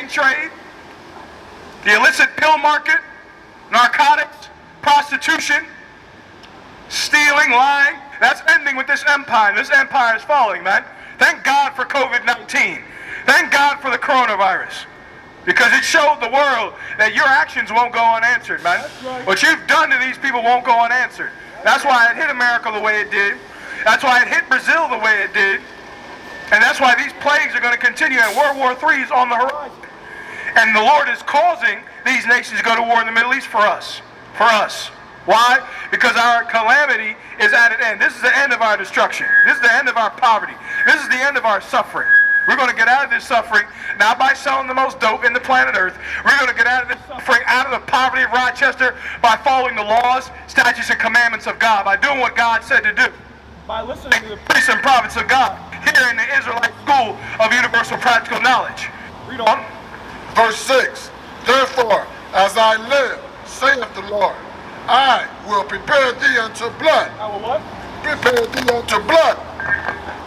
cocaine trade, the illicit pill market, narcotics, prostitution, stealing, lying. That's ending with this empire. This empire is falling, man. Thank God for COVID-19. Thank God for the coronavirus. Because it showed the world that your actions won't go unanswered, man. Right. What you've done to these people won't go unanswered. That's why it hit America the way it did. That's why it hit Brazil the way it did. And that's why these plagues are going to continue, and World War III is on the horizon. And the Lord is causing these nations to go to war in the Middle East for us. For us. Why? Because our calamity is at an end. This is the end of our destruction. This is the end of our poverty. This is the end of our suffering. We're going to get out of this suffering, not by selling the most dope in the planet Earth. We're going to get out of this suffering, out of the poverty of Rochester, by following the laws, statutes, and commandments of God, by doing what God said to do, by listening to the priests and prophets of God, here in the Israelite School of Universal Practical Knowledge. Read on. Verse 6, therefore, as I live, saith the Lord, I will prepare thee unto blood. I will what? Prepare thee unto blood.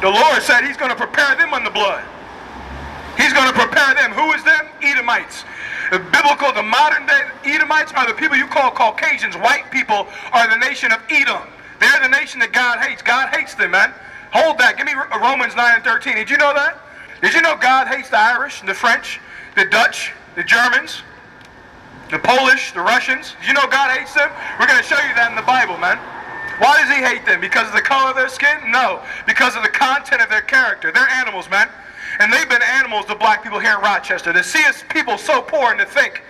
The Lord said he's going to prepare them unto blood. He's going to prepare them. Who is them? Edomites. The biblical, the modern day Edomites are the people you call Caucasians. White people are the nation of Edom. They're the nation that God hates. God hates them, man. Hold that. Give me Romans 9 and 13. Did you know that? Did you know God hates the Irish, the French, the Dutch, the Germans, the Polish, the Russians? Did you know God hates them? We're going to show you that in the Bible, man. Why does he hate them? Because of the color of their skin? No. Because of the content of their character. They're animals, man. And they've been animals, the black people here in Rochester. They see us people so poor and to think,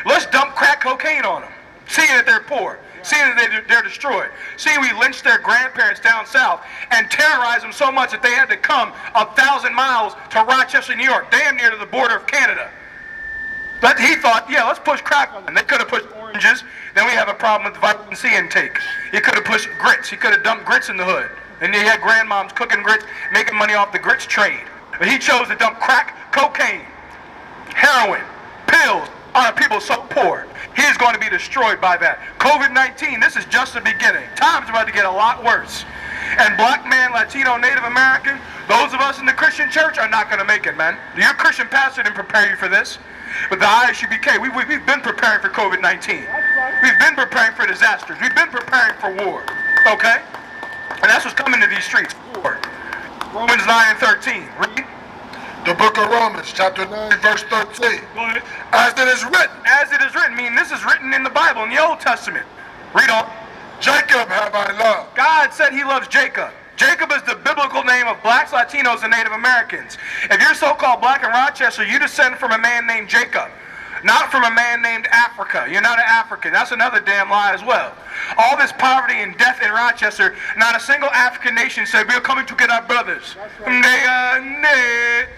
let's dump crack cocaine on them. Seeing that they're poor. Seeing that they're destroyed. Seeing we lynched their grandparents down south and terrorized them so much that they had to come 1,000 miles to Rochester, New York, damn near to the border of Canada. But he thought, yeah, let's push crack on them. They could have pushed oranges. Then we have a problem with vitamin C intake. He could have pushed grits. He could have dumped grits in the hood. And he had grandmoms cooking grits, making money off the grits trade. But he chose to dump crack, cocaine, heroin, pills on people so poor. He is going to be destroyed by that. COVID-19, this is just the beginning. Time's about to get a lot worse. And black man, Latino, Native American, those of us in the Christian church are not going to make it, man. Your Christian pastor didn't prepare you for this. But the I.S.U.P.K, we've been preparing for COVID-19. We've been preparing for disasters. We've been preparing for war. Okay? And that's what's coming to these streets. War. Romans 9 and 13. Read. The book of Romans, chapter 9, verse 13. Go ahead. As it is written. As it is written. Meaning this is written in the Bible, in the Old Testament. Read on. Jacob have I loved. God said he loves Jacob. Jacob is the biblical name of blacks, Latinos, and Native Americans. If you're so-called black in Rochester, you descend from a man named Jacob, not from a man named Africa. You're not an African. That's another damn lie as well. All this poverty and death in Rochester, not a single African nation said, we are coming to get our brothers. Right.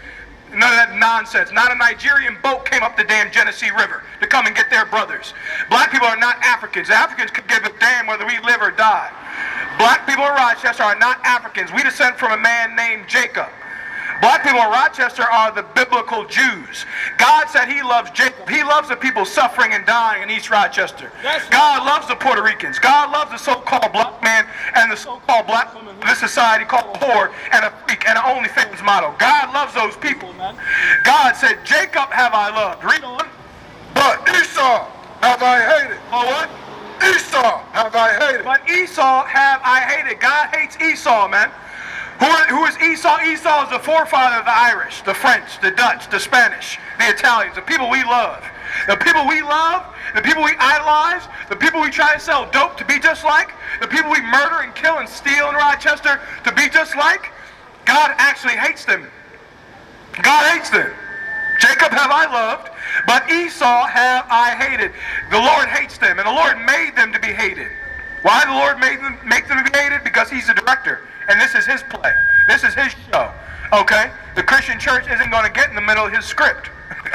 None of that nonsense. Not a Nigerian boat came up the damn Genesee River to come and get their brothers. Black people are not Africans. Africans could give a damn whether we live or die. Black people in Rochester are not Africans. We descend from a man named Jacob. Black people in Rochester are the biblical Jews. God said he loves Jacob. He loves the people suffering and dying in East Rochester. God loves the Puerto Ricans. God loves the so-called black man and the so-called black woman in this society called a whore and a freak and an OnlyFans model. God loves those people, man. God said, Jacob have I loved. Read on. But Esau have I hated. Oh, what? Esau have I hated. But Esau have I hated. God hates Esau, man. Who is Esau? Esau is the forefather of the Irish, the French, the Dutch, the Spanish, the Italians, the people we love. The people we love, the people we idolize, the people we try to sell dope to be just like, the people we murder and kill and steal in Rochester to be just like, God actually hates them. God hates them. Jacob have I loved, but Esau have I hated. The Lord hates them, and the Lord made them to be hated. Why the Lord make them to be hated? Because he's the director, and this is his play. This is his show. Okay? The Christian church isn't going to get in the middle of his script.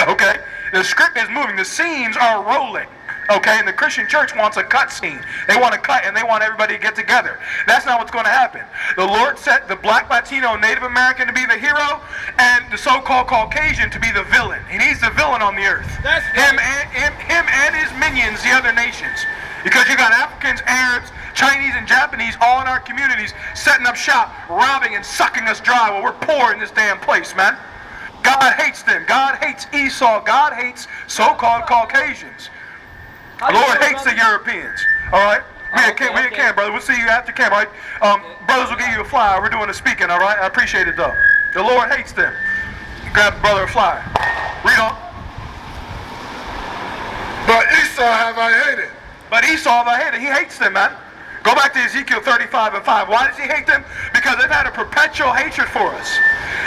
Okay? The script is moving. The scenes are rolling. Okay? And the Christian church wants a cut scene. They want to cut, and they want everybody to get together. That's not what's going to happen. The Lord set the black, Latino, Native American to be the hero, and the so-called Caucasian to be the villain. And he's the villain on the earth. That's him and his minions, the other nations. Because you got Africans, Arabs, Chinese, and Japanese all in our communities setting up shop, robbing and sucking us dry while we're poor in this damn place, man. God God hates them. God hates Esau. God hates so-called Caucasians. The Lord hates the Europeans. All right? We at camp, brother. We'll see you after camp, all right? Brothers will give you a flyer. We're doing the speaking, all right? I appreciate it, though. The Lord hates them. Grab the brother a flyer. Read on. But Esau have I hated. But Esau have I hated. He hates them, man. Go back to Ezekiel 35:5. Why does he hate them? Because they've had a perpetual hatred for us.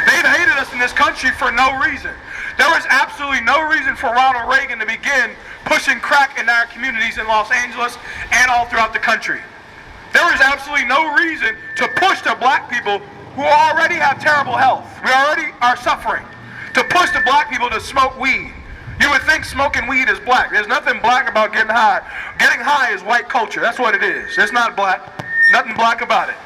They've hated us in this country for no reason. There was absolutely no reason for Ronald Reagan to begin pushing crack in our communities in Los Angeles and all throughout the country. There was absolutely no reason to push the black people who already have terrible health. We already are suffering. To push the black people to smoke weed. You would think smoking weed is black. There's nothing black about getting high. Getting high is white culture. That's what it is. It's not black. Nothing black about it.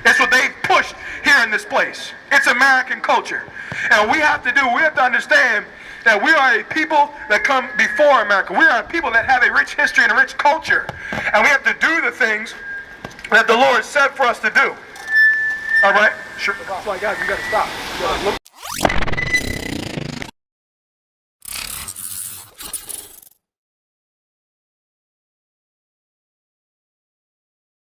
It's what they've pushed here in this place. It's American culture. And we have to understand that we are a people that come before America. We are a people that have a rich history and a rich culture. And we have to do the things that the Lord said for us to do. All right? Sure. That's why, guys, we got to stop.